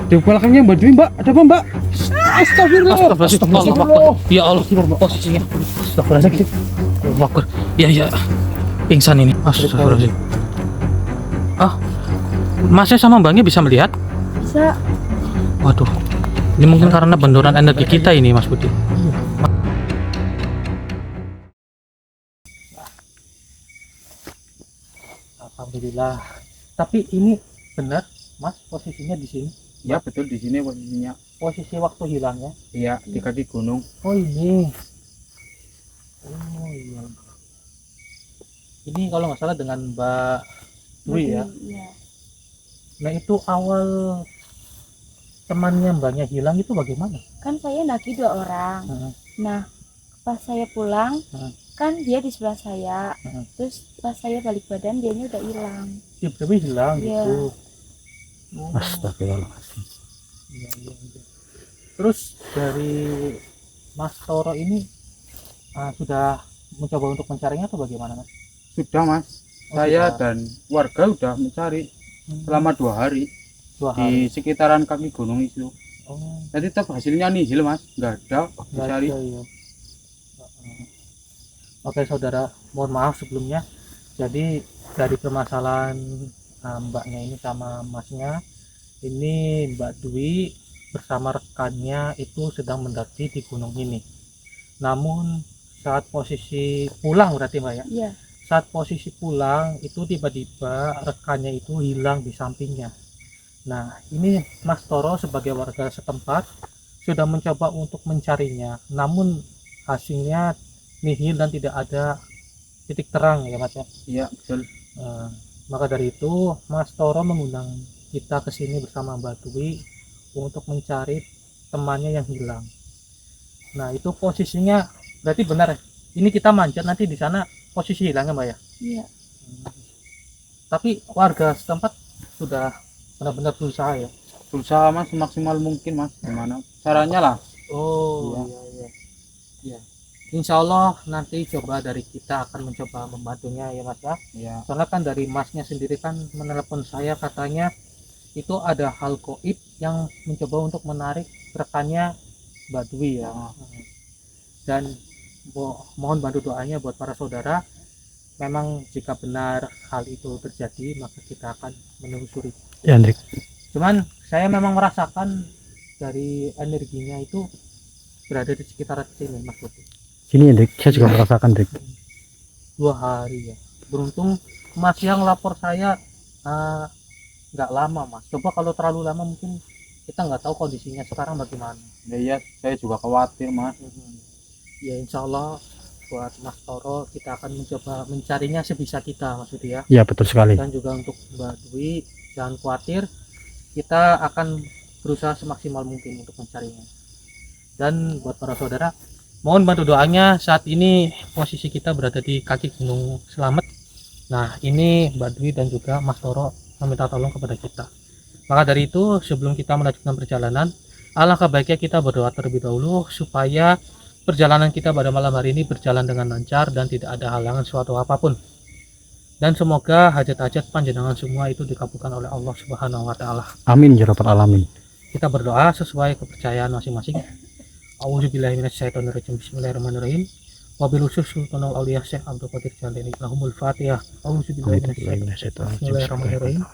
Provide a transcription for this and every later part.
Di belakangnya Mbak Dwi, Mbak. Ada apa, Mbak? Astagfirullah. Astagfirullah. Ya Allah, posisinya. Astagfirullahaladzim. Allahu Akbar. Ya, ya. Pingsan ini. Astagfirullahaladzim. Ah, Masnya sama Mbaknya bisa melihat? Bisa. Waduh. Ini mungkin karena benturan energi kita ini, Mas Budi. Alhamdulillah. Tapi ini benar, Mas, posisinya di sini. Ya, betul di sini posisinya. Posisi waktu hilangnya. Iya, di kaki gunung. Oh ini. Oh iya. Ini kalau nggak salah dengan Mbak Dwi ya. Iya. Nah itu awal temannya Mbaknya hilang itu bagaimana? Kan saya nagi 2 orang. Nah, pas saya pulang, kan dia di sebelah saya. Terus pas saya balik badan, dianya udah hilang. Tiba-tiba hilang Iya. gitu. Astagfirullahaladzim. Iya, iya, iya. Terus dari Mas Toro ini sudah mencoba untuk mencarinya atau bagaimana, Mas? Sudah, Mas. Oh, Saya sudah. dan warga udah mencari selama 2 hari 2 hari. di sekitaran kaki gunung itu. Oh, Jadi tetap hasilnya nihil, Mas. Nggak ada nggak dicari. ada, ya. Oke saudara, mohon maaf sebelumnya. Jadi dari permasalahan mbaknya ini sama masnya, ini Mbak Dwi bersama rekannya itu sedang mendaki di gunung ini. Namun saat posisi pulang berarti Mbak ya? Iya. Saat posisi pulang itu tiba-tiba rekannya itu hilang di sampingnya. Nah ini Mas Toro sebagai warga setempat sudah mencoba untuk mencarinya, namun hasilnya nihil dan tidak ada titik terang ya Mas ya. Iya, betul. Maka dari itu Mas Toro mengundang kita ke sini bersama Mbak Dwi untuk mencari temannya yang hilang. Nah itu posisinya berarti benar ya? Ini kita manjat nanti di sana posisi hilangnya Mbak ya? Iya. Tapi warga setempat sudah benar-benar berusaha ya? Berusaha, Mas, semaksimal mungkin, Mas. Gimana caranya lah? Oh Iya. iya iya. Iya. Insya Allah nanti coba dari kita akan mencoba membantunya ya Mas ya. Iya. Soalnya kan dari Masnya sendiri kan menelepon saya katanya itu ada hal goib yang mencoba untuk menarik rekannya Mbak Dwi ya. Dan mohon bantu doanya buat para saudara. Memang jika benar hal itu terjadi maka kita akan menelusuri. Ya, Andrik. Cuman saya memang merasakan dari energinya itu berada di sekitar sini Mas Budi. Sini, Andrik. Saya juga merasakan, Andrik. 2 hari ya. Beruntung Mas yang lapor saya nggak lama Mas. Coba kalau terlalu lama mungkin kita nggak tahu kondisinya sekarang bagaimana. Iya, saya juga khawatir, Mas. Ya insya Allah buat Mas Toro kita akan mencoba mencarinya sebisa kita Mas Budi ya. Iya, betul sekali. Dan juga untuk Mbak Dwi jangan khawatir, kita akan berusaha semaksimal mungkin untuk mencarinya. Dan buat para saudara, mohon bantu doanya. Saat ini posisi kita berada di kaki Gunung Selamet. Nah ini Mbak Dwi dan juga Mas Toro meminta tolong kepada kita. Maka dari itu sebelum kita melanjutkan perjalanan, alangkah baiknya kita berdoa terlebih dahulu supaya perjalanan kita pada malam hari ini berjalan dengan lancar dan tidak ada halangan suatu apapun. Dan semoga hajat-hajat panjenengan semua itu dikabulkan oleh Allah Subhanahu wa taala. Amin ya rabbal alamin. Kita berdoa sesuai kepercayaan masing-masing. A'udzubillahi minasyaitonirrajim. Bismillahirrahmanirrahim. Wabil khusus Sultanul Auliya Syekh Abdul Qadir Jalani lahumul Fatihah. A'udzubillahi minasyaitonirrajim. Bismillahirrahmanirrahim.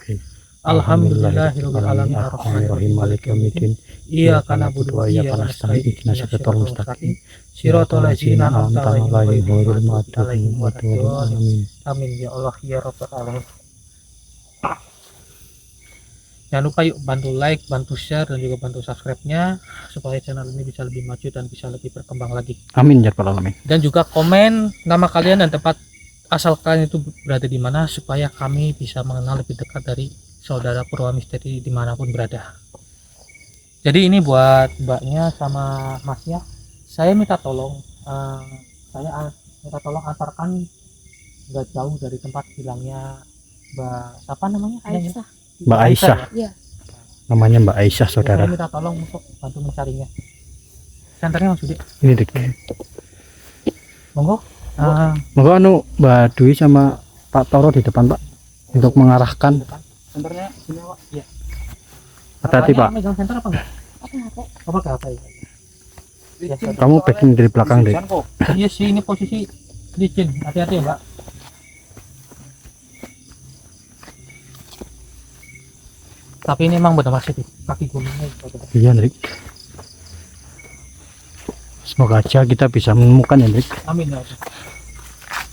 Alhamdulillahirabbil alamin arrahmanirrahim maliki yaumiddin. Iyyaka na'budu wa iyyaka nasta'in ihdinas siratal mustaqim. Shiratal ladzina an'amta 'alaihim ghairil maghdubi 'alaihim. Amin ya Allah ya rabbal alamin. Jangan lupa yuk bantu like, bantu share dan juga bantu subscribe-nya supaya channel ini bisa lebih maju dan bisa lebih berkembang lagi. Amin ya rabbal alamin. Dan juga komen nama kalian dan tempat asal kalian itu berada di mana supaya kami bisa mengenal lebih dekat dari saudara Purwa Misteri dimanapun berada. Jadi ini buat mbaknya sama masnya, saya minta tolong antarkan nggak jauh dari tempat hilangnya Mbak siapa namanya? Aisyah. Mbak Aisyah. Iya. Namanya Mbak Aisyah, saudara. Saya minta tolong untuk bantu mencarinya. Senternya Mas Budi. Ini Dik. Monggo. Monggo anu Mbak Dwi sama Pak Toro di depan, Pak, untuk mengarahkan. Senternya sini Pak. Iya. Hati-hati, Pak. Megang senter apa enggak? Apa HP? Apa ke apa ya? Kamu packing dari belakang deh. Iya sih, ini posisi licin. Hati-hati ya, Mbak. Tapi ini emang benar masih di kaki gunungnya. Iya, Hendrik. Semoga aja kita bisa menemukan, Hendrik. Amin ya.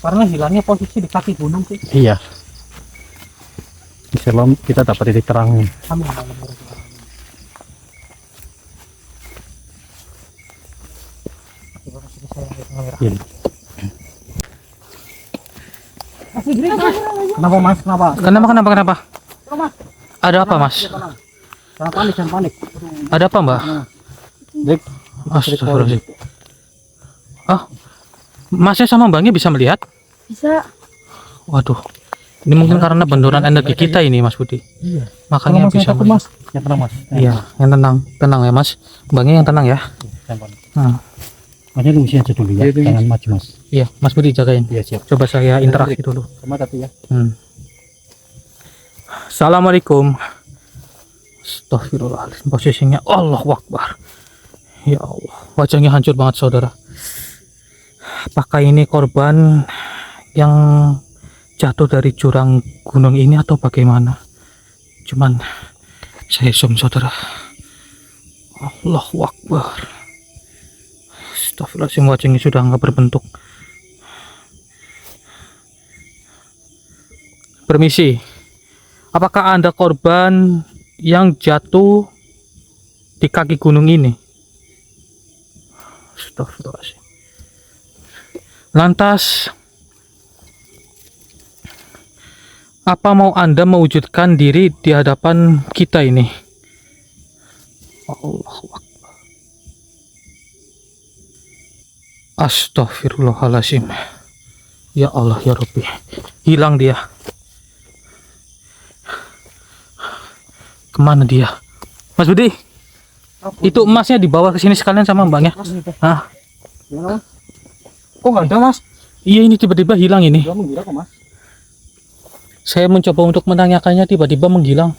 Karena hilangnya posisi di kaki gunung sih. Iya. Insyaallah kita dapat titik terang. Amin. Amin. Iya. Kenapa Mas? Kenapa? Ada apa Mas? Jangan panik. Ada apa Mbak? Hendrik, Astagfirullahaladzim. Ah, Masnya sama Mbaknya bisa melihat? Bisa. Waduh, ini mungkin karena benturan energi kita ini Mas Budi. Iya. Makanya bisa melihat. Yang tenang, Mas. Iya, yang tenang ya Mas. Mbaknya yang tenang ya. Masnya tunggu sini aja dulu ya. Jangan maju, Mas. Iya, Mas Budi jagain. Iya, siap. Coba saya interaksi dulu. Sama tapi ya. Assalamualaikum. Astagfirullahaladzim. Posisinya Allahu Akbar. Ya Allah, wajahnya hancur banget saudara. Apakah ini korban yang jatuh dari jurang gunung ini atau bagaimana? Cuman saya zoom saudara. Allahu Akbar. Astagfirullahaladzim, wajahnya sudah nggak berbentuk. Permisi, apakah Anda korban yang jatuh di kaki gunung ini? Astagfirullahaladzim. Lantas, apa mau Anda mewujudkan diri di hadapan kita ini? Allahu Akbar. Astagfirullahaladzim. Ya Allah ya Rabbi, hilang dia. Kemana dia? Mas Budi, itu emasnya dibawa ke sini sekalian sama mbaknya. Hah? Kok nggak ada, Mas? Iya, ini tiba-tiba hilang ini. Dia menggira kok, Mas. Saya mencoba untuk menanyakannya, tiba-tiba menghilang.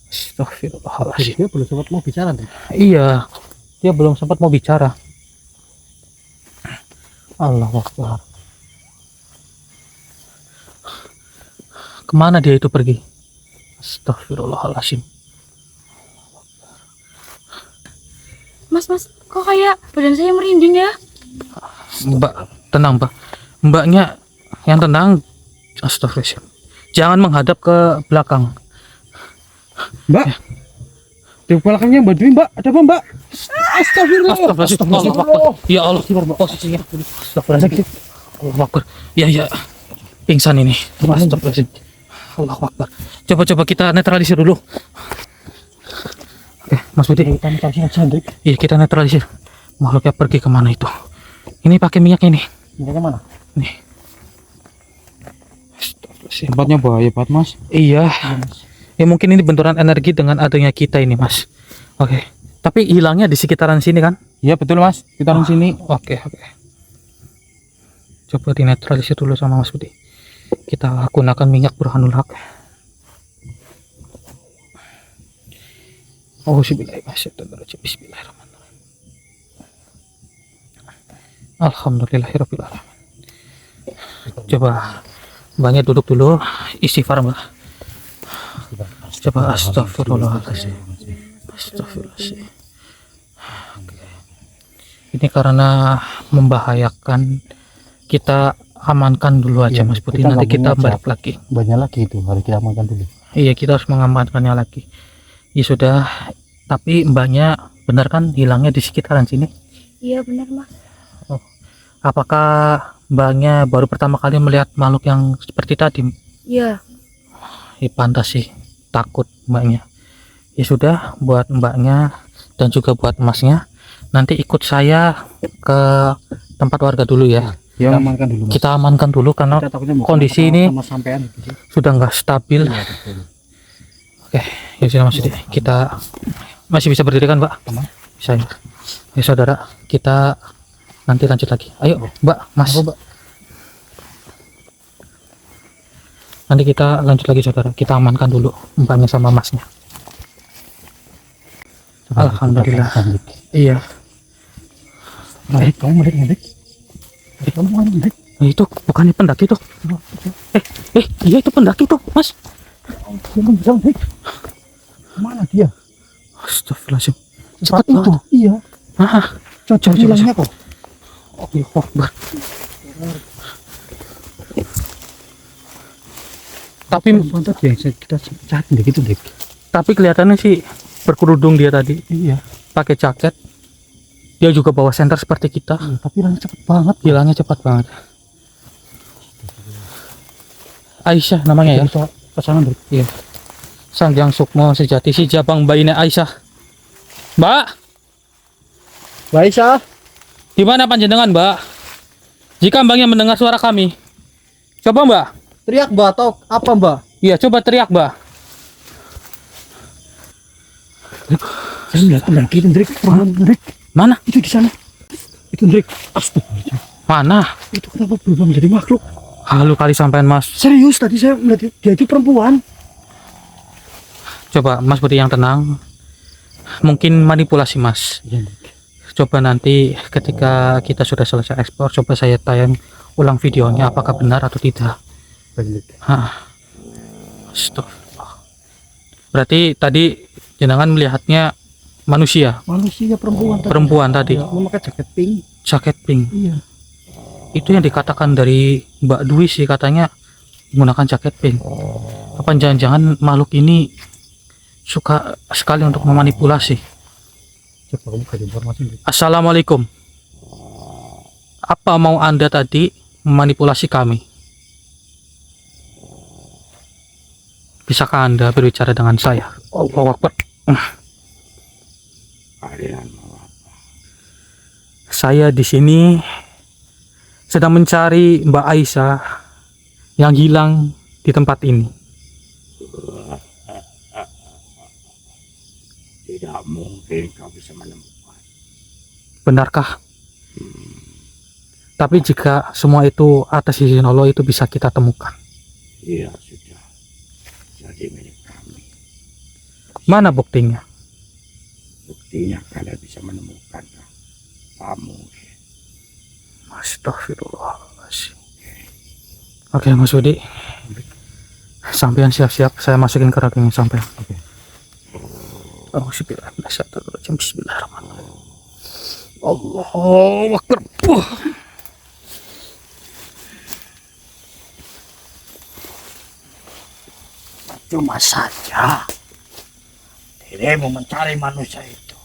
Astagfirullahaladzim. Dia belum sempat mau bicara nih. Iya, dia belum sempat mau bicara. Allahu Akbar. Kemana dia itu pergi? Astagfirullahaladzim. Mas, kok kayak badan saya merinding ya? Mbak, tenang Mbak. Mbaknya yang tenang. Astagfirullahaladzim. Jangan menghadap ke belakang. Mbak. Ya. Di belakangnya Mbak Dwi, Mbak. Ada apa, Mbak? Astagfirullahaladzim. Allahu Akbar. Ya Allah, posisinya. Astagfirullahaladzim. Allahu Akbar. Ya. Pingsan ini. Astagfirullahaladzim. Allahu Akbar. Coba kita netralisir dulu. Oke, Mas Budi. Kita netralisir aja, Hendrik. Iya, kita netralisir. Makhluknya pergi kemana itu? Ini pakai minyak ini. Minyaknya mana? Nih. Tempatnya bahaya banget, Mas. Iya. Ya mungkin ini benturan energi dengan adanya kita ini, Mas. Oke. Tapi hilangnya di sekitaran sini kan? Iya, betul, Mas. Kita taruh sini. Oke. Coba dinetralisir dulu sama Mas Budi. Kita gunakan minyak Burhanul Haq. Bismillahirrahmanirrahim. Alhamdulillahirabbil alamin. Coba Mbaknya duduk dulu, istighfar Mbak. Coba astagfirullahaladzim. Astagfirullahaladzim. Ini karena membahayakan, kita amankan dulu aja, Mas Budi. Nanti kita balik lagi. Banyak lagi itu, harus kita amankan dulu. Iya, kita harus mengamankannya lagi. Ya sudah, tapi mbaknya benar kan hilangnya di sekitaran sini? Iya benar Mas. Oh. Apakah mbaknya baru pertama kali melihat makhluk yang seperti tadi? Iya. Ya, pantas sih takut mbaknya. Ya sudah, buat mbaknya dan juga buat emasnya, nanti ikut saya ke tempat warga dulu ya. Kita amankan dulu, Mas. Kita amankan dulu karena kondisi ini sudah nggak stabil. Iya, betul. Oke, ya sudah Mas Didi. Kita masih bisa berdiri kan, Mbak? Bisa ya. Ya saudara, kita nanti lanjut lagi. Ayo, Mbak, Mas. Nanti kita lanjut lagi saudara. Kita amankan dulu mbaknya sama masnya. Alhamdulillah. Iya. Baik, kamu melihat Dik. Kamu kan Dik. Itu bukannya pendaki tuh. Iya itu pendaki tuh, Mas. Kamu bisa Dik. Mana dia? Astagfirullahaladzim. Cepat Cepat itu. banget. Iya. Coba Hilangnya kok. Allahu Akbar. Tapi Mantap ya, kita cari Dik itu Dik. tapi kelihatannya sih berkerudung dia tadi, Iya. pakai jaket. Dia juga bawa senter seperti kita. Tapi hilangnya cepet banget. Hilangnya cepat banget. Aisyah namanya ya. Bisa kesana Dik. Iya. Sangjang Sukmo sejati si Jabang bayinya Aisyah. Mbak, Baik, Syah. di mana panjenengan, Mbak? Jika Mbaknya mendengar suara kami, coba Mbak. Teriak Mbak atau apa Mbak? Iya, coba teriak, Mbak. Saya melihat pendaki itu Dik. Dik. Mana? Itu di sana. Itu Dik. Astaga. Mana? Itu kenapa berubah menjadi makhluk? Halu kali sampean, Mas. Serius tadi saya melihat dia itu perempuan. Coba Mas beri yang tenang. Mungkin manipulasi, Mas. Iya Dik. Coba nanti ketika kita sudah selesai ekspor, coba saya tayang ulang videonya apakah benar atau tidak. Baik Dik. Astagfirullah. Berarti tadi jenengan melihatnya manusia, Manusia perempuan tadi. perempuan tadi, Iya, memakai jaket pink. jaket pink. Iya. Itu yang dikatakan dari Mbak Dwi sih, katanya menggunakan jaket pink. Apa jangan-jangan makhluk ini suka sekali untuk memanipulasi? Coba kamu kasih informasi Dik. Assalamualaikum. Apa mau Anda tadi memanipulasi kami? Bisakah Anda berbicara dengan saya? Allahu Akbar. Kalian mau apa? Saya di sini sedang mencari Mbak Aisyah yang hilang di tempat ini. Tidak mungkin kau bisa menemukan. Benarkah? Tapi jika semua itu atas izin Allah itu bisa kita temukan. Iya sudah. Jadi milik kami. Mana buktinya? Buktinya kalian bisa menemukan kamu. Astagfirullahaladzim. Oke Mas Budi, sampean siap-siap, saya masukin ke rekening sampean. Oke. Bismillahirrahmanirrahim. Bismillahirrahmanirrahim. Allahu Akbar. Cuma saja dirimu mencari manusia itu.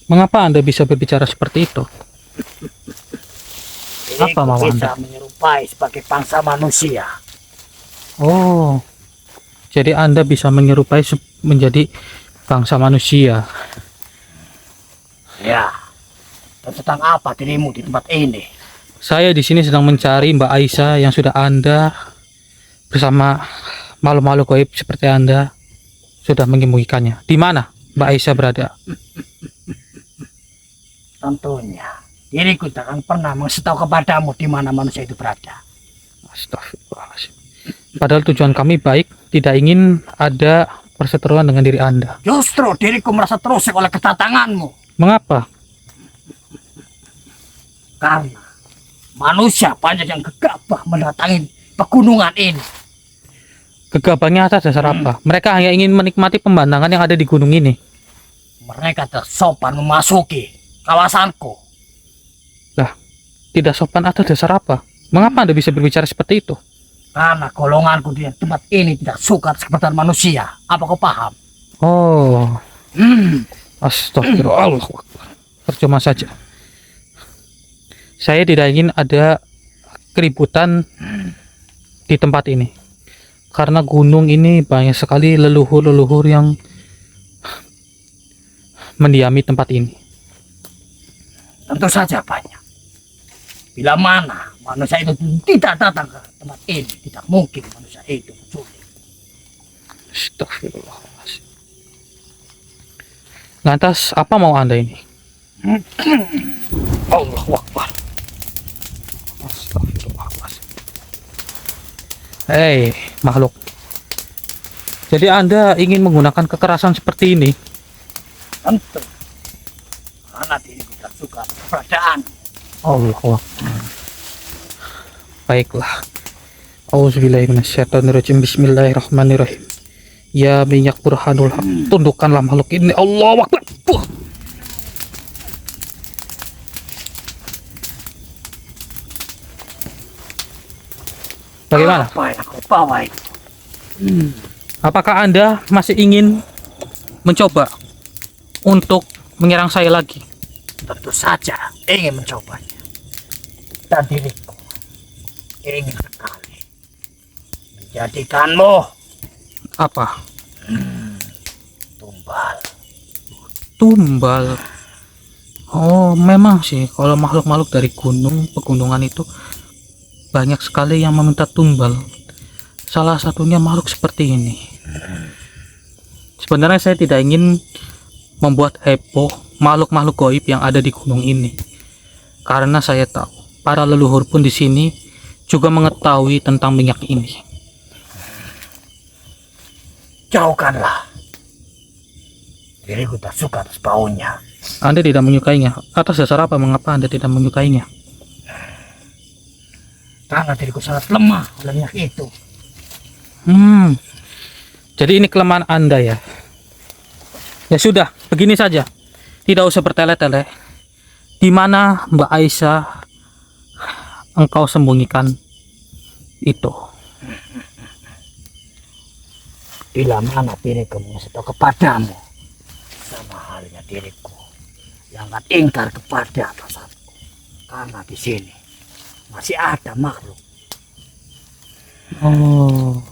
Mengapa Anda bisa berbicara seperti itu? Apa mau bisa Anda? menyerupai sebagai bangsa manusia. Oh, jadi Anda bisa menyerupai menjadi bangsa manusia. Ya. Dan tentang apa dirimu di tempat ini? Saya di sini sedang mencari Mbak Aisyah yang sudah Anda bersama makhluk-makhluk gaib seperti Anda sudah menyembunyikannya. Di mana Mbak Aisyah berada? Tentunya diriku tak akan pernah mengasih tahu kepadamu di mana manusia itu berada. Astagfirullahaladzim. Padahal tujuan kami baik, tidak ingin ada perseteruan dengan diri Anda. Justru diriku merasa terusik oleh kedatanganmu. Mengapa? Karena manusia banyak yang gegabah mendatangi pegunungan ini. Gegabahnya atas dasar apa? Mereka hanya ingin menikmati pemandangan yang ada di gunung ini. Mereka tak sopan memasuki kawasanku. Tidak sopan atas dasar apa? Mengapa Anda bisa berbicara seperti itu? Karena golonganku di tempat ini tidak suka seperti manusia. Apa kau paham? Oh, astagfirullah. Percuma saja. Saya tidak ingin ada keributan di tempat ini. Karena gunung ini banyak sekali leluhur-leluhur yang mendiami tempat ini. Tentu saja banyak. Bila mana manusia itu tidak datang ke tempat ini, tidak mungkin manusia itu menculik. Astagfirullahaladzim. Lantas apa mau Anda ini? Allahu Akbar. Astagfirullahaladzim. Hei makhluk, jadi Anda ingin menggunakan kekerasan seperti ini? Tentu. karena diriku tak suka keberadaan. Allah Akbar. Baiklah. Auzubillahiminasyaitonirrajim. Bismillahirrahmanirrahim. Ya minyak burhanul haq, tundukkanlah makhluk ini. Allahu Akbar. Bagaimana? Apa yang kau bawa itu? Apakah Anda masih ingin mencoba untuk menyerang saya lagi? Tentu saja ingin mencobanya. Dan diriku ingin sekali menjadikanmu Apa? tumbal. Tumbal. Oh, memang sih kalau makhluk-makhluk dari gunung, pegunungan itu banyak sekali yang meminta tumbal. Salah satunya makhluk seperti ini. Sebenarnya saya tidak ingin membuat heboh makhluk-makhluk gaib yang ada di gunung ini. Karena saya tahu para leluhur pun di sini juga mengetahui tentang minyak ini. Jauhkanlah. Diriku tak suka atas baunya. Anda tidak menyukainya. Atas dasar apa mengapa Anda tidak menyukainya? Karena diriku sangat lemah oleh minyak itu. Jadi ini kelemahan Anda ya. Ya sudah, begini saja. Tidak usah bertele-tele. Di mana Mbak Aisyah engkau sembunyikan itu? Bila mana diriku mengasih tahu kepadamu, sama halnya diriku yang akan ingkar kepada atasanku. Karena di sini masih ada makhluk Oh.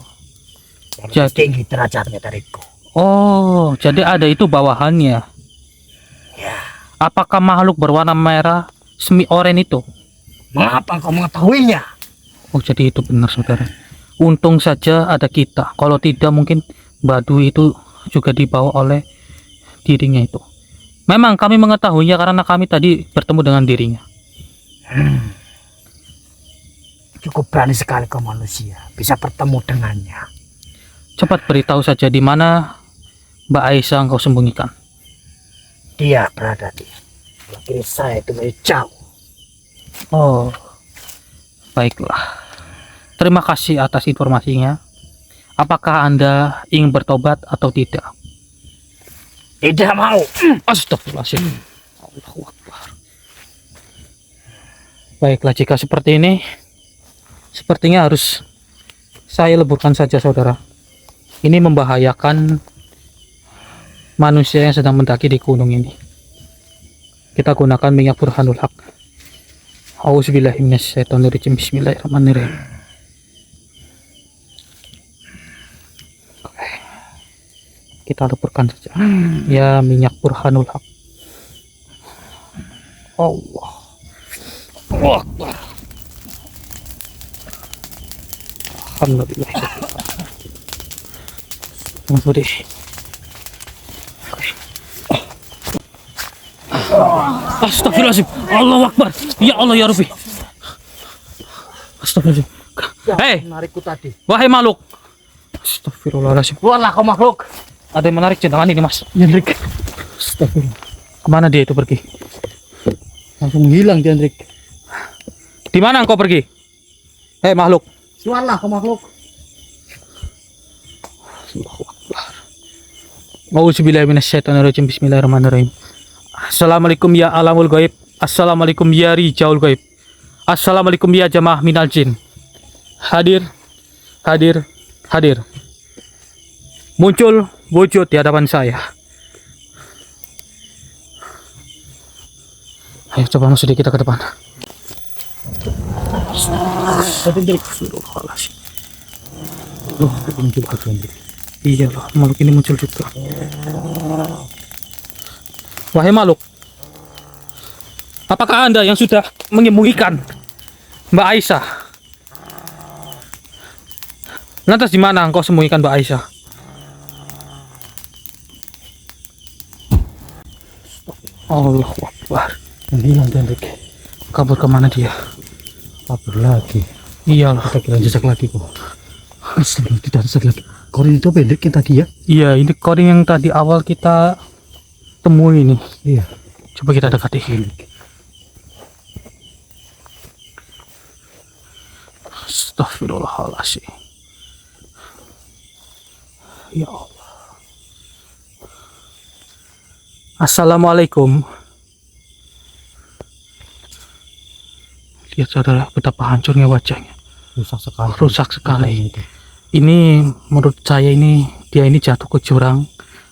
yang Jadi- lebih tinggi derajatnya dariku. Oh, jadi ada itu bawahannya. Ya, Apakah makhluk berwarna merah semi oranye itu? mengapa kau mengetahuinya? Oh, jadi itu benar saudara. Untung saja ada kita. Kalau tidak mungkin Badu itu juga dibawa oleh dirinya itu. Memang kami mengetahuinya karena kami tadi bertemu dengan dirinya. Cukup berani sekali kau manusia bisa bertemu dengannya. Cepat beritahu saja di mana Mbak Aisyah engkau sembunyikan. Dia berada di sebelah kiri saya itu masih jauh. Oh, baiklah. Terima kasih atas informasinya. Apakah Anda ingin bertobat atau tidak? Tidak mau. Astagfirullahaladzim. Allahu Akbar. Baiklah, jika seperti ini, sepertinya harus saya leburkan saja, saudara. Ini membahayakan manusia yang sedang mendaki di gunung ini. Kita gunakan minyak burhanul haq. Auzubillahiminasyaitonirrajim. Bismillahirrahmanirrahim. Oke. Kita leburkan saja. Ya, minyak burhanul haq. Allah. Allahu Akbar. Alhamdulillah. Tunggu deh. Astagfirullahaladzim. Allahu Akbar. Ya Allah ya Rabbi. Astagfirullahaladzim. Hei, Menarikku tadi. wahai makhluk. Astagfirullahaladzim. Keluarlah kau makhluk. Ada yang menarik jenengan ini, Mas. Hendrik. Astagfirullah. Kemana dia itu pergi? Langsung menghilang dia, Hendrik. Di mana engkau pergi? Hei makhluk. Keluarlah kau makhluk. Allahu Akbar. Auzubillahiminasyaitonirrajim. Bismillahirrahmanirrahim. Assalamualaikum ya alamul gaib. Assalamualaikum ya rijaul gaib. Assalamualaikum ya jamaah minal jin. Hadir, hadir, hadir. Muncul wujud di hadapan saya. Ayo coba masuk kita ke depan. Astagfirullahaladzim. Loh, muncul ke Hendrik. Iya loh, makhluk ini muncul juga. Wahai makhluk, apakah Anda yang sudah menyembunyikan Mbak Aisyah? Lantas di mana engkau sembunyikan Mbak Aisyah? Allahu Akbar. Menghilang dia, Hendrik. Kabur kemana dia? Kabur lagi. Iyalah. Kita kira jejak lagi kok. Astagfirullah, tidak jejak lagi. Korin itu Hendrik yang tadi ya? Iya, ini coding yang tadi awal kita temui ini. Iya. Coba kita dekati. Astagfirullahaladzim. Ya Allah. Assalamualaikum. Lihat saudara betapa hancurnya wajahnya. Rusak sekali. Rusak sekali. Ini menurut saya dia ini jatuh ke jurang,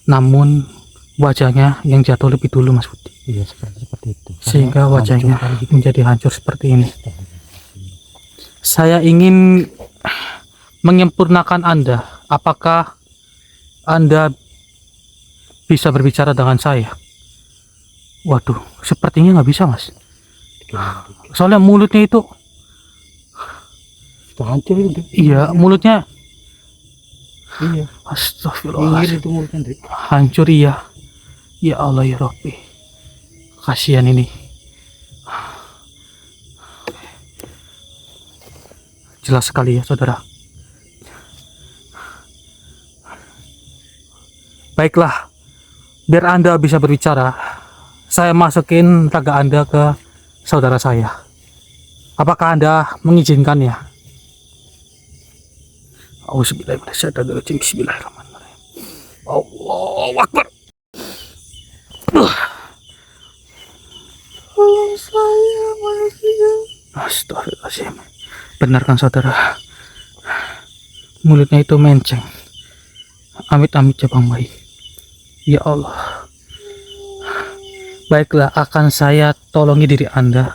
namun wajahnya yang jatuh lebih dulu, Mas Budi. Iya, seperti itu. Sehingga Hancur wajahnya kali gitu. menjadi hancur seperti ini. Saya ingin menyempurnakan Anda. Apakah Anda bisa berbicara dengan saya? Waduh, sepertinya nggak bisa, Mas. Soalnya mulutnya itu, Sudah hancur itu. iya, mulutnya, Iya. astagfirullahaladzim, itu mulutnya, Dik. hancur iya. Ya Allah ya Rabbi, kasihan ini. Jelas sekali ya saudara. Baiklah, biar Anda bisa berbicara, saya masukin raga Anda ke saudara saya. Apakah Anda mengizinkannya? Auzubillahiminasyaitonirrajim. Bismillahirrahmanirrahim. Allahu Akbar. Tolong saya manusia. Astagfirullahaladzim. Benar kan saudara? Mulutnya itu menceng. Amit-amit cabang bayi. Ya Allah. Baiklah, akan saya tolongi diri Anda.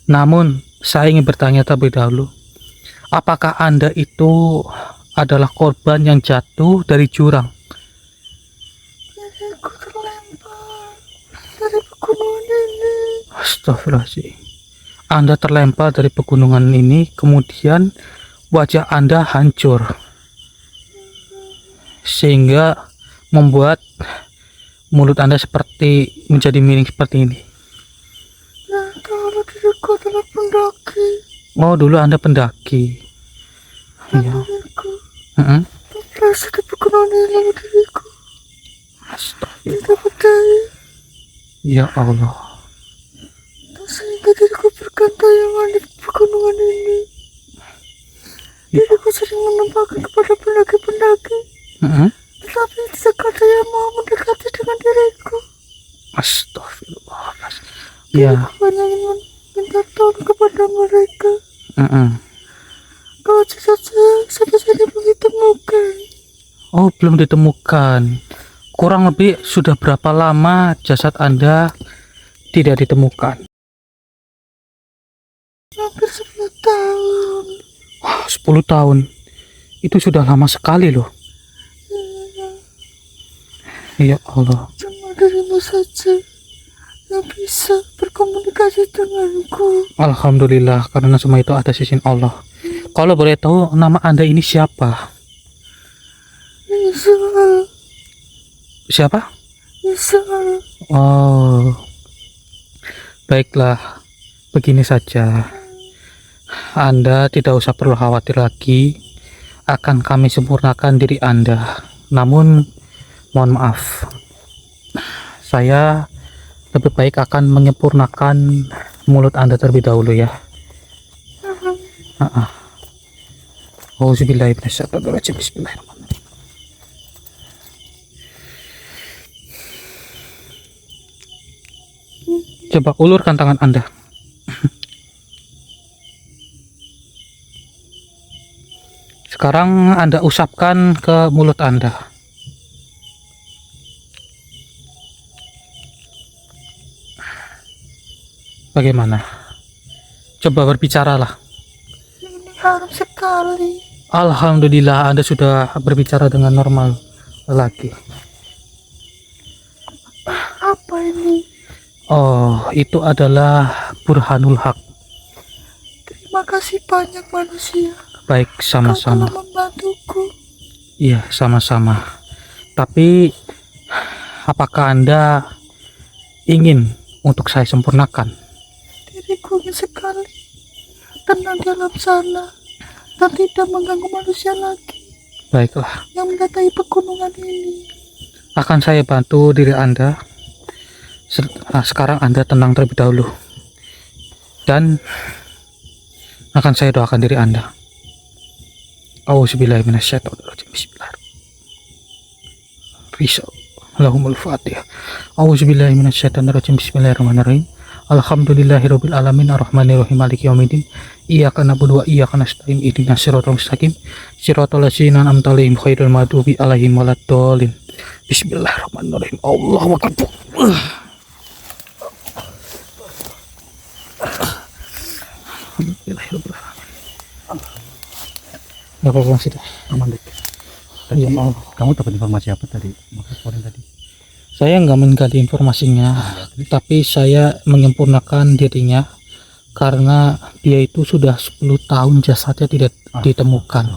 Namun, saya ingin bertanya terlebih dahulu. Apakah Anda itu adalah korban yang jatuh dari jurang? Aku terlempar dari pegunungan ini. Astagfirullahaladzim. Anda terlempar dari pegunungan ini, kemudian wajah Anda hancur. Sehingga membuat mulut Anda seperti menjadi miring seperti ini. Nah, kalau diriku adalah pendaki. Oh, dulu Anda pendaki. Iya. Diriku terpleset di pegunungan ini lalu diriku Astagfirullah. tidak berdaya. Ya Allah. Sehingga diriku bergantayangan di pegunungan ini. Diriku sering menampakkan kepada pendaki-pendaki, tetapi tidak ada yang mau mendekati dengan diriku. Astagfirullah. Ya. Diriku hanya ingin minta tolong kepada mereka. Kalau jasad saya sampai saat ini belum ditemukan. Oh, belum ditemukan. Kurang lebih sudah berapa lama jasad Anda tidak ditemukan? Hampir 10 tahun. Wah, 10 tahun. Itu sudah lama sekali loh. Ya Allah. Cuma dirimu saja yang bisa berkomunikasi denganku. Alhamdulillah, karena semua itu atas izin Allah. Kalau boleh tahu nama Anda ini siapa? Isal. Siapa? Isal. Oh. Baiklah. Begini saja. Anda tidak usah perlu khawatir lagi. Akan kami sempurnakan diri Anda. Namun mohon maaf. Saya lebih baik akan menyempurnakan mulut Anda terlebih dahulu ya. Auzubillahiminasyaitonirrajim. Bismillahirrahmanirrahim. Coba ulurkan tangan Anda. Sekarang Anda usapkan ke mulut Anda. Bagaimana? Coba berbicaralah. Ini harum sekali. Alhamdulillah, Anda sudah berbicara dengan normal lagi. Apa ini? Oh, itu adalah Burhanul Haq. Terima kasih banyak manusia. Baik, Kau sama-sama. telah membantuku. Iya, sama-sama. Tapi, apakah Anda ingin untuk saya sempurnakan? Diriku ingin sekali tenang di alam sana dan tidak mengganggu manusia lagi Baiklah, yang mendatangi pegunungan ini. akan saya bantu diri Anda Sekarang Anda tenang terlebih dahulu. Dan akan saya doakan diri Anda. Auzubillahi minasyaitonirrajim. Bismillahirrahmanirrahim. Fatihah. Auzubillahi minasyaitonirrajim. Bismillahirrahmanirrahim. Alhamdulillahirabbil alamin arrahmanirrahim maliki yaumiddin. Iyyaka na'budu wa iyyaka nasta'in ihdinas siratal mustaqim siratal ladzina an'amta 'alaihim ghairil maghdubi 'alaihim waladdallin. Bismillahirrahmanirrahim. Allahu akbar. Alhamdulillahirabbil alamin. Enggak apa-apa Mas itu. Aman dek. Tadi kamu dapat informasi apa tadi? Maksud tadi? Saya nggak menggali informasinya, tapi saya menyempurnakan dirinya karena dia itu sudah 10 tahun jasadnya tidak ditemukan.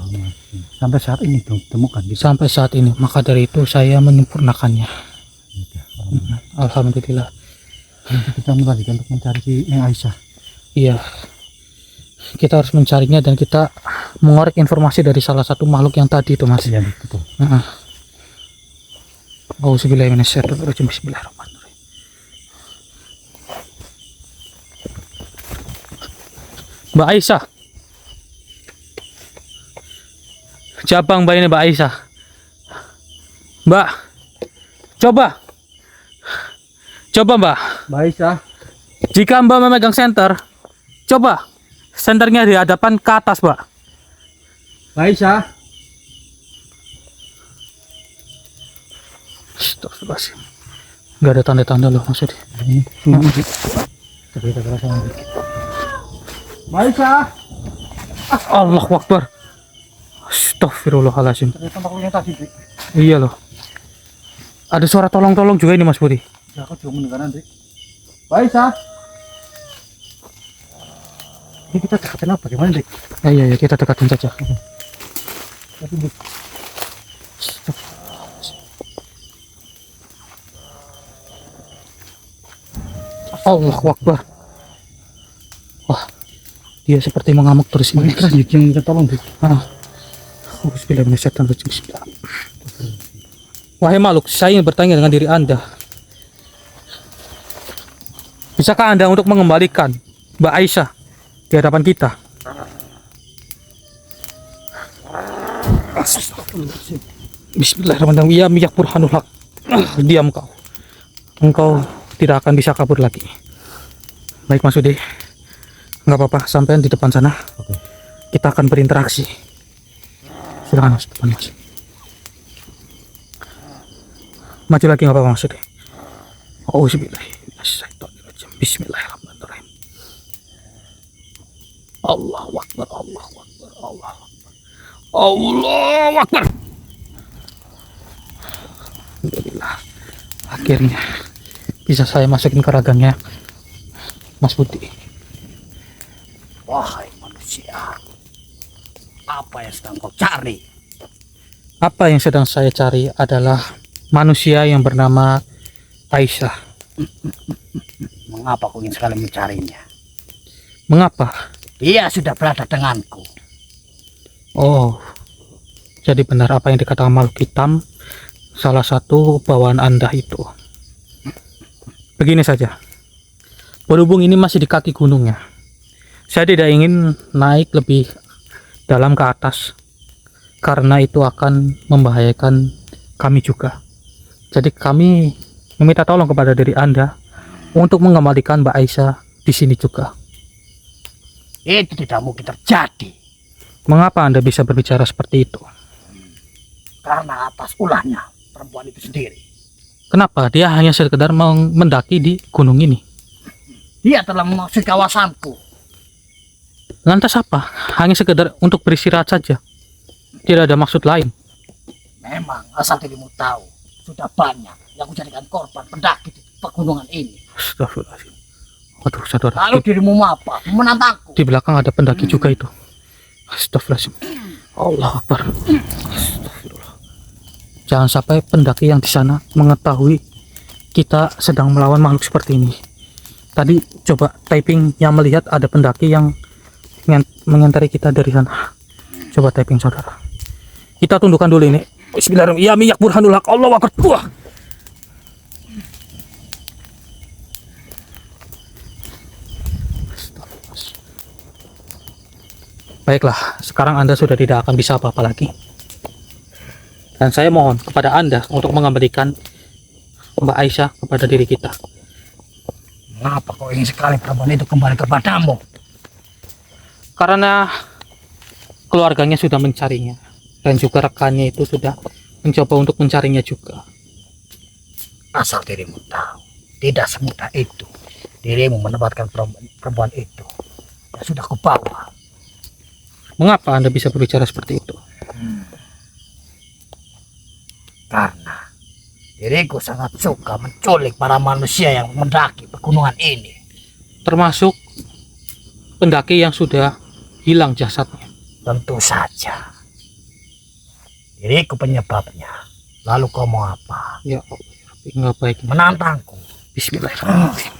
Sampai saat ini belum ditemukan. Sampai saat ini, maka dari itu saya menyempurnakannya. Alhamdulillah. Kita melanjutkan untuk mencari si Neng Aisyah. Iya, kita harus mencarinya dan kita mengorek informasi dari salah satu makhluk yang tadi itu Mas. Iya betul. Auzubillahi minasyaitonirrajim. Bismillahirrahmanirrahim. Mbak Aisyah. Cabang Mbak ini Mbak Aisyah. Mbak. Coba Mbak. Mbak Aisyah. Jika Mbak memegang senter, coba senternya di hadapan ke atas, Mbak. Mbak Aisyah. Astagfirullahaladzim. Nggak ada tanda-tanda loh maksudnya. Coba kita kerasa. Mbak Aisyah. Allahu Akbar. Astagfirullahaladzim. Ternyata makhluknya tadi dek. Iya loh. Ada suara tolong-tolong juga ini Mas Budi. Ya aku juga mendengar dek. Mbak Aisyah. Ini kita dekatin apa? Bagaimana dek? Iya kita dekatin saja. Tapi dek. Allahu Akbar. Wah, dia seperti mengamuk terus ini. Keras dek yang minta tolong dek. Bismillahirrahmanirrahim. Wahai makhluk, saya ingin bertanya dengan diri Anda. Bisakah Anda untuk mengembalikan Mbak Aisyah di hadapan kita? Bismillahirrahmanirrahim. Ya miyak burhanul haq. Diam kau. Engkau tidak akan bisa kabur lagi. Baik Mas Udi. Nggak apa-apa, sampean di depan sana. Oke. Kita akan berinteraksi. Silakan Mas, depan Mas. Maju lagi nggak apa-apa Mas Udi. Auzubillahiminasyaitonirrajim. Bismillahirrahmanirrahim. Allahu Akbar, Allahu Akbar, Allahu Akbar. Allahu Akbar. Alhamdulillah. Akhirnya bisa saya masukin ke ragangnya Mas Budi. Wahai manusia, apa yang sedang kau cari? Apa yang sedang saya cari adalah manusia yang bernama Aisyah. Mengapa kau ingin sekali mencarinya? Mengapa? Dia sudah berada denganku. Oh, jadi benar apa yang dikatakan makhluk hitam, salah satu bawaan Anda itu. Begini saja, berhubung ini masih di kaki gunungnya, saya tidak ingin naik lebih dalam ke atas karena itu akan membahayakan kami juga. Jadi kami meminta tolong kepada diri Anda untuk mengembalikan Mbak Aisyah di sini juga. Itu tidak mungkin terjadi. Mengapa Anda bisa berbicara seperti itu? Karena atas ulahnya perempuan itu sendiri. Kenapa? Dia hanya sekedar mendaki di gunung ini. Dia telah memasuki kawasanku. Lantas apa? Hanya sekedar untuk beristirahat saja. Tidak ada maksud lain. Memang asal dirimu tahu, sudah banyak yang menjadikan korban pendaki di pegunungan ini. Astagfirullahaladzim. Waduh, saudara. Lalu dirimu apa? Menantangku. Di belakang ada pendaki juga itu. Astagfirullahaladzim. Allah Akbar. Astagfirullah. Jangan sampai pendaki yang di sana mengetahui kita sedang melawan makhluk seperti ini. Tadi coba typing yang melihat ada pendaki yang mengentari kita dari sana. Coba typing saudara. Kita tundukkan dulu ini. Bismillahirrahmanirrahim. Ya miyak burhanul haq. Allahu Akbar. Baiklah, sekarang Anda sudah tidak akan bisa apa-apa lagi. Dan saya mohon kepada Anda untuk mengembalikan Mbak Aisyah kepada diri kita. Mengapa kau ingin sekali perempuan itu kembali kepadamu? Karena keluarganya sudah mencarinya. Dan juga rekannya itu sudah mencoba untuk mencarinya juga. Asal dirimu tahu, tidak semudah itu dirimu mendapatkan perempuan itu. Ya sudah kubawa. Mengapa Anda bisa berbicara seperti itu? Karena diriku sangat suka menculik para manusia yang mendaki pegunungan ini. Termasuk pendaki yang sudah hilang jasadnya. Tentu saja. Diriku penyebabnya. Lalu kau mau apa? Ya Allah, nggak baik. Menantangku. Bismillahirrahmanirrahim.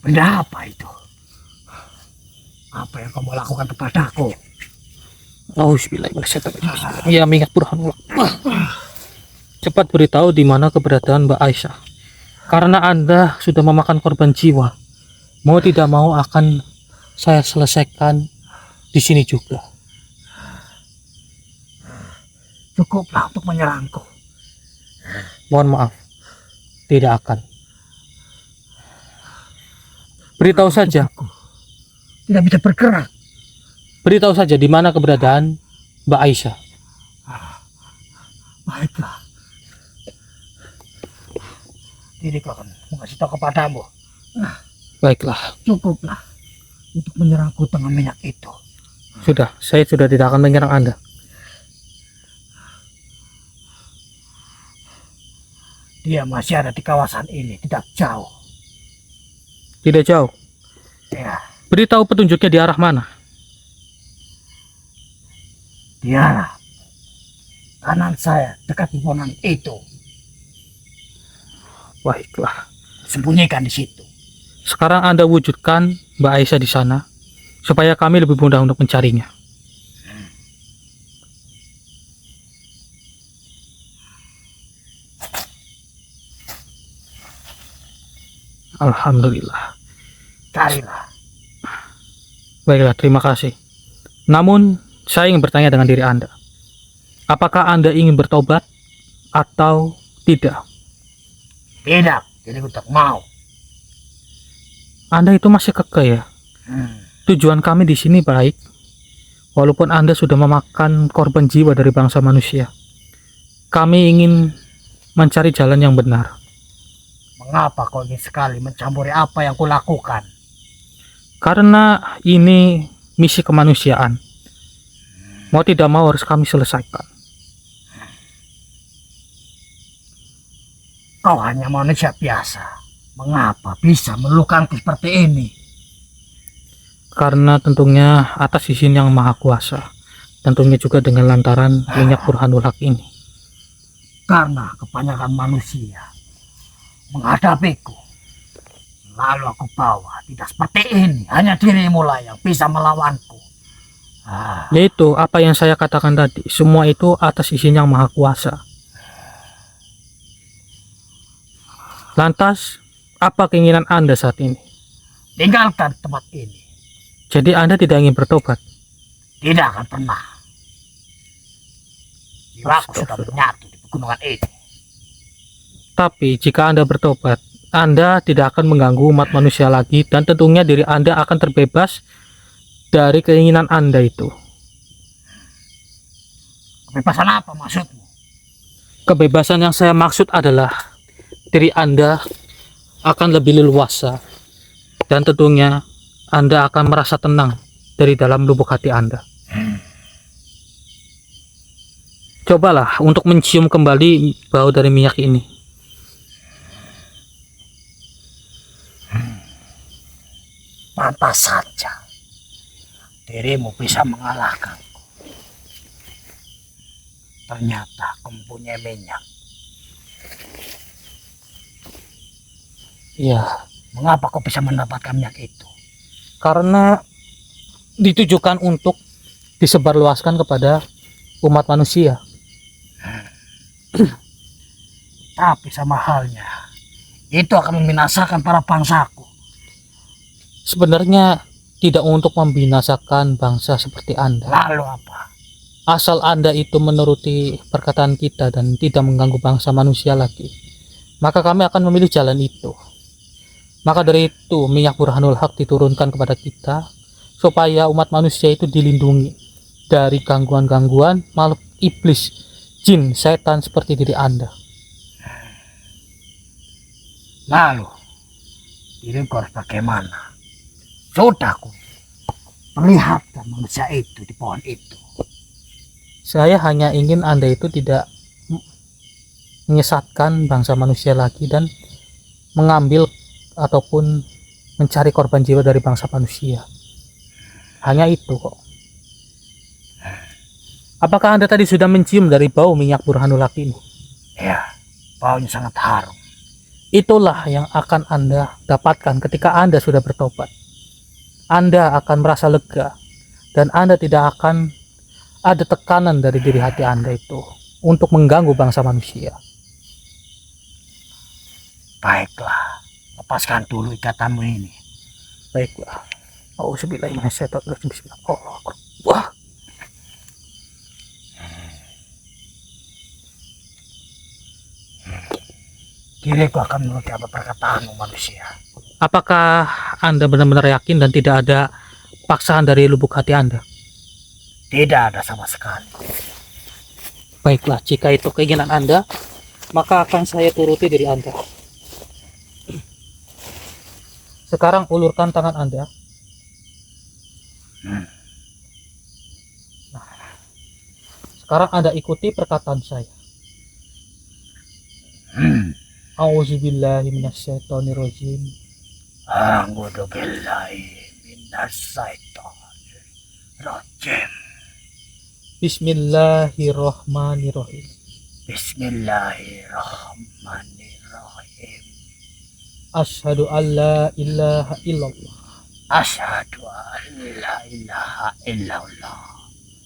Benda apa itu? Apa yang kamu lakukan kepadaku? Auzubillahi ya minyak burhanullah. Cepat beritahu di mana keberadaan Mbak Aisyah. Karena Anda sudah memakan korban jiwa. Mau tidak mau akan saya selesaikan di sini juga. Cukuplah untuk menyerangku. Mohon maaf. Tidak akan. Beritahu saja. Tidak bisa bergerak. Beritahu saja di mana keberadaan Mbak Aisyah. Baiklah. Diriku akan mengasih tahu kepadamu. Baiklah. Cukuplah untuk menyerangku dengan minyak itu. Sudah, saya sudah tidak akan menyerang Anda. Dia masih ada di kawasan ini, tidak jauh. Tidak jauh. Ya, Beritahu petunjuknya di arah mana. dia kanan saya dekat pepohonan itu. Baiklah. Sembunyikan di situ. Sekarang Anda wujudkan Mbak Aisyah di sana supaya kami lebih mudah untuk mencarinya. Alhamdulillah. Carilah. Baiklah, terima kasih. Namun, saya ingin bertanya dengan diri Anda. Apakah Anda ingin bertobat atau tidak? Tidak, diriku tak mau. Anda itu masih kekeh ya. Tujuan kami di sini baik. Walaupun Anda sudah memakan korban jiwa dari bangsa manusia. Kami ingin mencari jalan yang benar. Mengapa kau ingin sekali mencampuri apa yang kulakukan? Karena ini misi kemanusiaan. Mau tidak mau harus kami selesaikan. Kau hanya manusia biasa. Mengapa bisa melukakanku seperti ini? Karena tentunya atas izin yang maha kuasa. Tentunya juga dengan lantaran minyak burhanul haq ini. Karena kebanyakan manusia menghadapiku. Lalu aku bawa tidak seperti ini. Hanya dirimu lah yang bisa melawanku. Yaitu apa yang saya katakan tadi. Semua itu atas izin yang maha kuasa. Lantas, apa keinginan Anda saat ini? Tinggalkan tempat ini. Jadi Anda tidak ingin bertobat? Tidak akan pernah. Jiwaku sudah menyatu di pegunungan ini. Tapi jika Anda bertobat, Anda tidak akan mengganggu umat manusia lagi, dan tentunya diri Anda akan terbebas dari keinginan Anda itu. Kebebasan apa maksudmu? Kebebasan yang saya maksud adalah diri Anda akan lebih leluasa, dan tentunya Anda akan merasa tenang dari dalam lubuk hati Anda. Cobalah untuk mencium kembali bau dari minyak ini. Pantas saja dirimu bisa mengalahkanku. Ternyata kau mempunyai minyak. Ya, Mengapa kau bisa mendapatkan minyak itu? karena ditujukan untuk disebarluaskan kepada umat manusia. Tapi sama halnya, itu akan membinasakan para bangsaku. Sebenarnya tidak untuk membinasakan bangsa seperti Anda. Lalu apa? Asal Anda itu menuruti perkataan kita dan tidak mengganggu bangsa manusia lagi, maka kami akan memilih jalan itu. Maka dari itu minyak Burhanul Haq diturunkan kepada kita supaya umat manusia itu dilindungi dari gangguan-gangguan makhluk iblis, jin, setan seperti diri Anda. Lalu diriku harus bagaimana? Sudah aku perlihatkan manusia itu di pohon itu. Saya hanya ingin Anda itu tidak menyesatkan bangsa manusia lagi dan mengambil ataupun mencari korban jiwa dari bangsa manusia. Hanya itu kok. Apakah Anda tadi sudah mencium dari bau minyak Burhanul Haq ini? Ya, baunya sangat harum. Itulah yang akan Anda dapatkan ketika Anda sudah bertobat. Anda akan merasa lega dan Anda tidak akan ada tekanan dari diri hati Anda itu untuk mengganggu bangsa manusia. Baiklah, lepaskan dulu ikatanmu ini. Baiklah. Auzubillahiminasyaitonirrajim. Bismillahirrahmanirrahim. Wah. Diriku akan menuruti apa perkataanmu manusia. Apakah Anda benar-benar yakin dan tidak ada paksaan dari lubuk hati Anda? Tidak ada sama sekali. Baiklah, jika itu keinginan Anda, maka akan saya turuti diri Anda. Sekarang ulurkan tangan Anda. Nah, sekarang Anda ikuti perkataan saya. Auzubillahiminasyaitonirrajim. A'udzu billahi minasyaitonir rajim. Bismillahirrahmanirrahim. Bismillahirrahmanirrahim. Asyhadu an la ilaha illallah Asyhadu an la ilaha illallah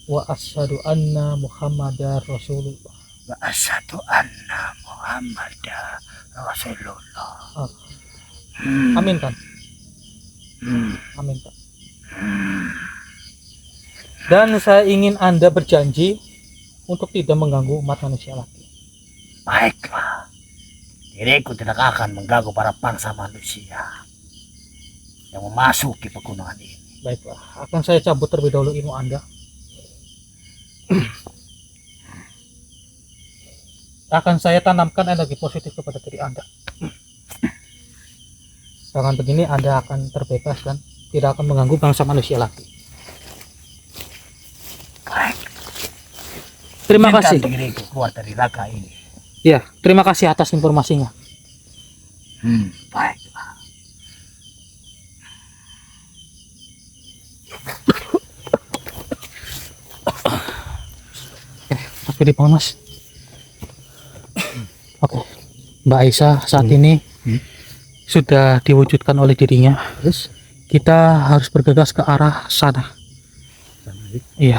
wa asyhadu anna Muhammadar Rasulullah. wa asyhadu anna Muhammadar Rasulullah. Amin kan? Hmm. Amin kan? Dan saya ingin Anda berjanji untuk tidak mengganggu umat manusia lagi. Baiklah, diriku tidak akan mengganggu para bangsa manusia yang memasuki pegunungan ini. Baiklah, akan saya cabut terlebih dahulu ilmu Anda. Akan saya tanamkan energi positif kepada diri Anda. Dengan begini Anda akan terbebas dan tidak akan mengganggu bangsa manusia lagi. Baik, Terima izinkan kasih. diriku keluar dari raga ini. Ya, terima kasih atas informasinya. Baiklah. Mas Budi, bangun Mas. Oke, Mbak Aisyah saat ini sudah diwujudkan oleh dirinya. Terus Kita harus bergegas ke arah sana. Iya.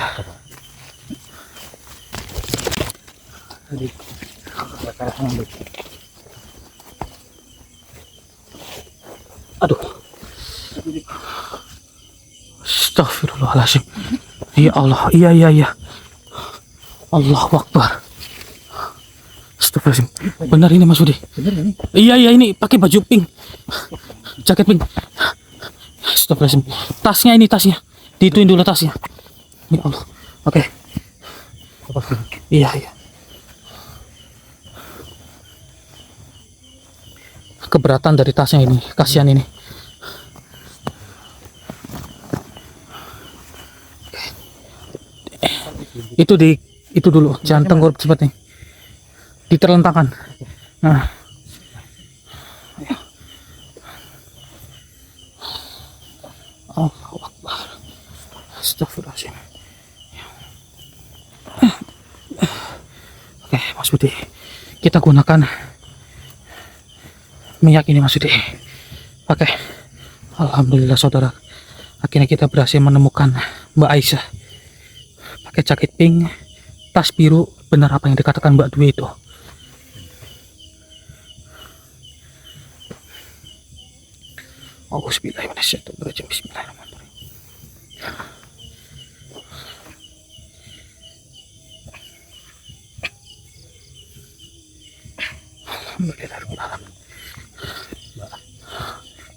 Aduh. Astagfirullahaladzim. Ya Allah, iya. Allahu Akbar. Astagfirullahaladzim. Benar ini Mas Budi. bener ini. Iya ini pakai baju pink, jaket pink. Astagfirullahaladzim. Tasnya ini tasnya. Dituin dulu tasnya. Ya Allah. Oke. Iya. Keberatan dari tasnya ini. Kasihan ini. Itu dulu. Jangan tengkurap cepat nih. Diterlentangkan. Nah. Allahu Akbar. Astagfirullahaladzim. Oke, Mas Budi, kita gunakan minyak ini, Mas Budi. Oke, alhamdulillah saudara, akhirnya kita berhasil menemukan Mbak Aisyah pakai jaket pink, tas biru. Benar apa yang dikatakan Mbak Dwi itu. Bismillahirrahmanirrahim. Bismillahirrahmanirrahim.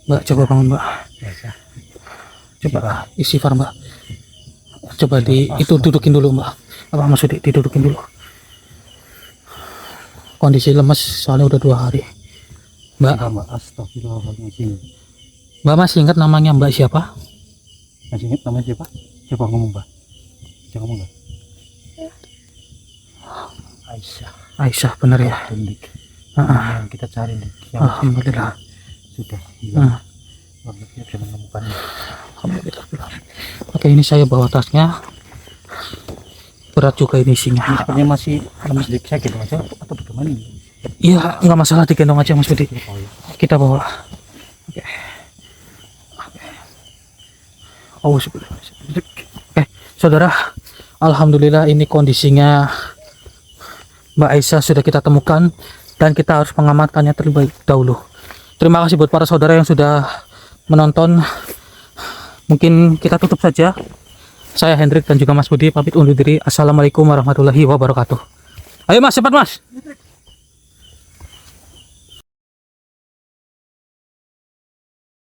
Mbak, coba bangun, Mbak. Coba istighfar, Mbak. Coba itu dudukin dulu, Mbak. Apa Mas Budi, didudukin dulu. Kondisi lemes soalnya udah 2 hari. Mbak, Astagfirullahaladzim. Mbak masih ingat namanya Mbak siapa? Masih ingat namanya siapa? Coba ngomong, Mbak. Coba ngomong, Mbak. Aisyah. Aisyah, bener ya. Dik. Ah, Yang kita cari, Dik. Yang Alhamdulillah. sudah hilang. Ah, Kita bisa menemukannya. Alhamdulillah. Oke, ini saya bawa tasnya. Berat juga ini isinya. Ini sepertinya masih lemes, Dik. Saya gitu aja atau bagaimana ini? Iya, nggak masalah, digendong aja Mas Budi. Oh, iya. Kita bawa. Oke. Oh, oke, saudara. Alhamdulillah ini kondisinya Mbak Aisyah sudah kita temukan dan kita harus mengamankannya terlebih dahulu. Terima kasih buat para saudara yang sudah menonton. Mungkin kita tutup saja. Saya Hendrik dan juga Mas Budi pamit undur diri. Assalamualaikum warahmatullahi wabarakatuh. Ayo Mas, cepat Mas.